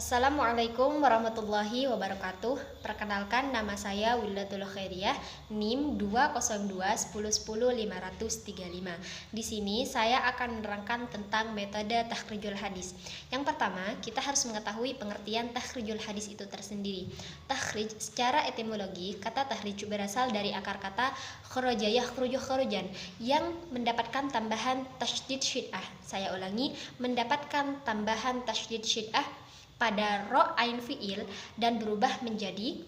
Assalamualaikum warahmatullahi wabarakatuh. Perkenalkan, nama saya Wildatul Khairiyah, NIM 202110535. Di sini saya akan menerangkan tentang metode takhrijul hadis. Yang pertama, kita harus mengetahui pengertian takhrijul hadis itu tersendiri. Takhrij secara etimologi, kata takhrij berasal dari akar kata kharaja yakhruju kharujan yang mendapatkan tambahan tasydid syid'ah. Saya ulangi, mendapatkan tambahan tasydid syid'ah pada ro ain fiil dan berubah menjadi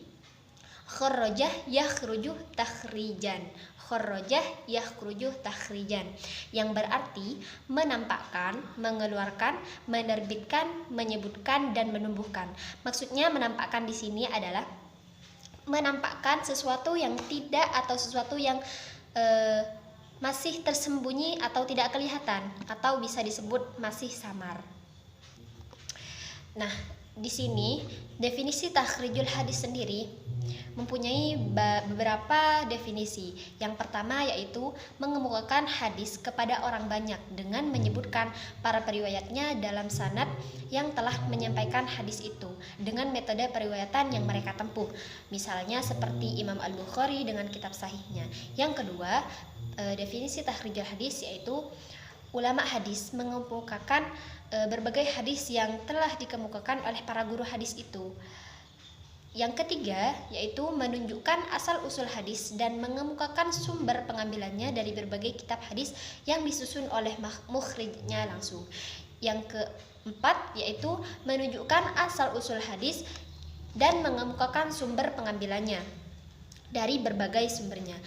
kharajah yakhruju takhrijan. Kharajah yakhruju takhrijan yang berarti menampakkan, mengeluarkan, menerbitkan, menyebutkan dan menumbuhkan. Maksudnya menampakkan di sini adalah menampakkan sesuatu yang tidak atau sesuatu yang masih tersembunyi atau tidak kelihatan, atau bisa disebut masih samar. Nah, di sini definisi takhrijul hadis sendiri mempunyai beberapa definisi. Yang pertama yaitu mengemukakan hadis kepada orang banyak dengan menyebutkan para periwayatnya dalam sanad yang telah menyampaikan hadis itu dengan metode periwayatan yang mereka tempuh. Misalnya seperti Imam Al-Bukhari dengan kitab sahihnya. Yang kedua, definisi takhrijul hadis yaitu ulama hadis mengemukakan berbagai hadis yang telah dikemukakan oleh para guru hadis itu. Yang ketiga yaitu menunjukkan asal-usul hadis dan mengemukakan sumber pengambilannya dari berbagai kitab hadis yang disusun oleh mukhrijnya langsung. Yang keempat yaitu menunjukkan asal-usul hadis dan mengemukakan sumber pengambilannya dari berbagai sumbernya.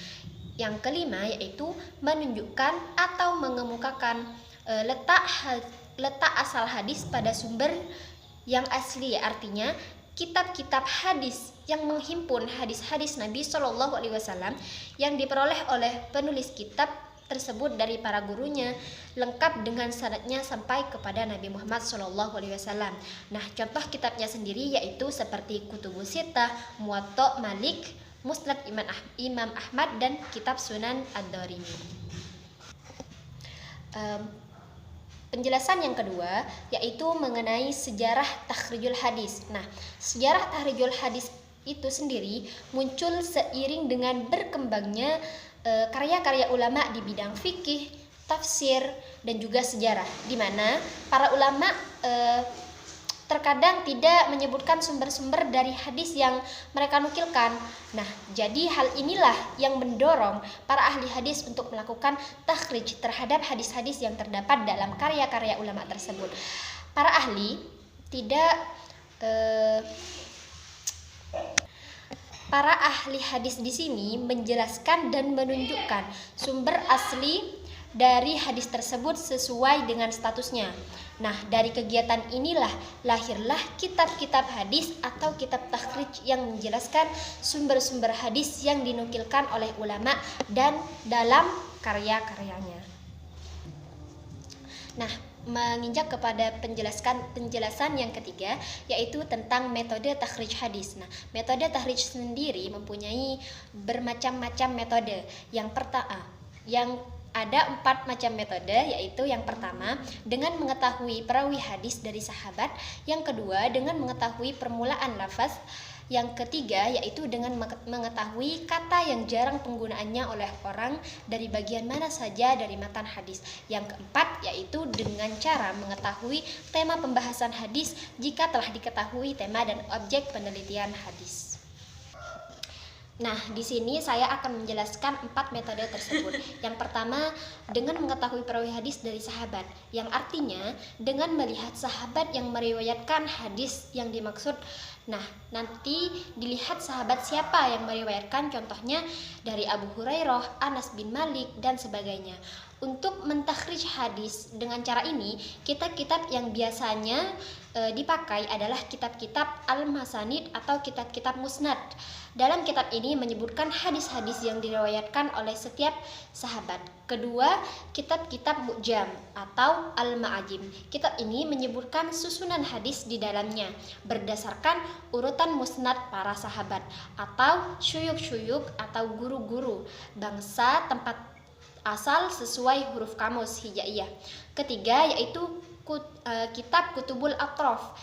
Yang kelima yaitu menunjukkan atau mengemukakan letak asal hadis pada sumber yang asli, artinya kitab-kitab hadis yang menghimpun hadis-hadis Nabi Shallallahu Alaihi Wasallam yang diperoleh oleh penulis kitab tersebut dari para gurunya, lengkap dengan sanadnya sampai kepada Nabi Muhammad Shallallahu Alaihi Wasallam. Nah, contoh kitabnya sendiri yaitu seperti Kutubus Sittah, Muwatta Malik, Musnad Imam Ahmad dan kitab Sunan Ad-Darimi. Penjelasan yang kedua yaitu mengenai sejarah takhrijul hadis. Nah, sejarah takhrijul hadis itu sendiri muncul seiring dengan berkembangnya karya-karya ulama di bidang fikih, tafsir dan juga sejarah, di mana para ulama terkadang tidak menyebutkan sumber-sumber dari hadis yang mereka nukilkan. Nah, jadi hal inilah yang mendorong para ahli hadis untuk melakukan takhrij terhadap hadis-hadis yang terdapat dalam karya-karya ulama tersebut. Para ahli hadis di sini menjelaskan dan menunjukkan sumber asli dari hadis tersebut sesuai dengan statusnya. Nah, dari kegiatan inilah lahirlah kitab-kitab hadis atau kitab takhrij yang menjelaskan sumber-sumber hadis yang dinukilkan oleh ulama dan dalam karya-karyanya. Nah, menginjak kepada penjelasan yang ketiga yaitu tentang metode takhrij hadis. Nah, metode takhrij sendiri mempunyai bermacam-macam metode. Yang ada 4 macam metode, yaitu yang pertama dengan mengetahui perawi hadis dari sahabat, yang kedua dengan mengetahui permulaan lafaz, yang ketiga yaitu dengan mengetahui kata yang jarang penggunaannya oleh orang dari bagian mana saja dari matan hadis, yang keempat yaitu dengan cara mengetahui tema pembahasan hadis jika telah diketahui tema dan objek penelitian hadis. Nah, di sini saya akan menjelaskan 4 metode tersebut. Yang pertama, dengan mengetahui perawi hadis dari sahabat, yang artinya dengan melihat sahabat yang meriwayatkan hadis yang dimaksud. Nah, nanti dilihat sahabat siapa yang meriwayatkan, contohnya dari Abu Hurairah, Anas bin Malik, dan sebagainya. Untuk mentakhrij hadis dengan cara ini, kitab-kitab yang biasanya dipakai adalah kitab-kitab al-masanid atau kitab-kitab musnad. Dalam kitab ini menyebutkan hadis-hadis yang diriwayatkan oleh setiap sahabat. Kedua, kitab-kitab mu'jam atau al-ma'ajim. Kitab ini menyebutkan susunan hadis di dalamnya berdasarkan urutan musnad para sahabat atau syuyuk-syuyuk atau guru-guru bangsa tempat asal sesuai huruf kamus hijaiyah. Ketiga yaitu kitab Kutubul Atraf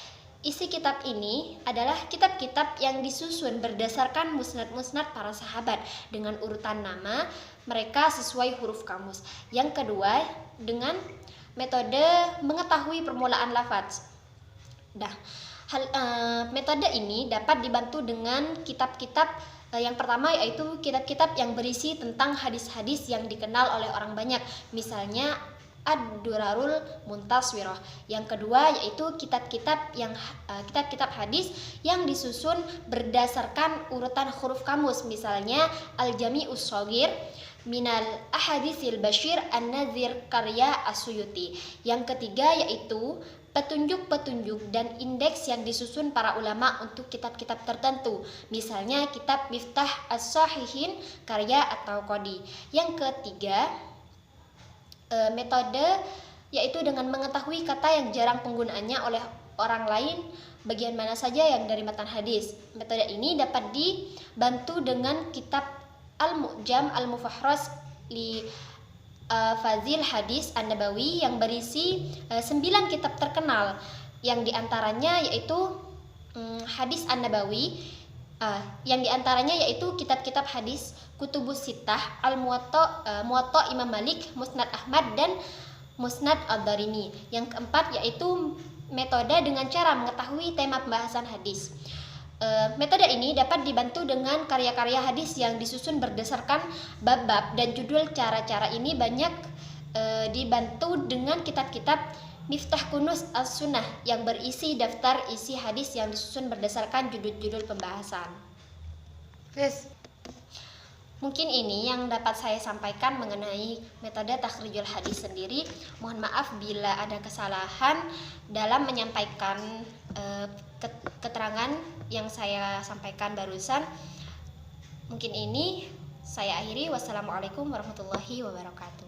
Isi kitab ini adalah kitab-kitab yang disusun berdasarkan musnad-musnad para sahabat dengan urutan nama mereka sesuai huruf kamus. Yang kedua, dengan metode mengetahui permulaan lafaz. Metode ini dapat dibantu dengan kitab-kitab yang pertama, yaitu kitab-kitab yang berisi tentang hadis-hadis yang dikenal oleh orang banyak, misalnya Ad-Durarul Muntaswirah. Yang kedua yaitu kitab-kitab hadis yang disusun berdasarkan urutan huruf kamus, misalnya Al-Jami'us Shaghir Minal Ahadisil Bashir An-Nadhir karya As-Suyuti. Yang ketiga yaitu petunjuk-petunjuk dan indeks yang disusun para ulama untuk kitab-kitab tertentu, misalnya kitab Miftah As-Sahihin karya At-Tawqadi. Yang ketiga, metode yaitu dengan mengetahui kata yang jarang penggunaannya oleh orang lain bagian mana saja yang dari matan hadis. Metode ini dapat dibantu dengan kitab Al-Mu'jam Al-Mufahras li Fazil Hadis An-Nabawi yang berisi 9 kitab terkenal, yang diantaranya yaitu Hadis An-Nabawi, yang diantaranya yaitu kitab-kitab hadis Kutubus Sittah, Muwatta Imam Malik, Musnad Ahmad, dan Musnad Ad-Darimi. Yang keempat yaitu metode dengan cara mengetahui tema pembahasan hadis. Metode ini dapat dibantu dengan karya-karya hadis yang disusun berdasarkan bab-bab dan judul. Cara-cara ini banyak dibantu dengan kitab-kitab Miftah Kunuz As-Sunnah yang berisi daftar isi hadis yang disusun berdasarkan judul-judul pembahasan. Mungkin ini yang dapat saya sampaikan mengenai metode takhrijul hadis sendiri. Mohon maaf bila ada kesalahan dalam menyampaikan keterangan yang saya sampaikan barusan. Mungkin ini saya akhiri. Wassalamualaikum warahmatullahi wabarakatuh.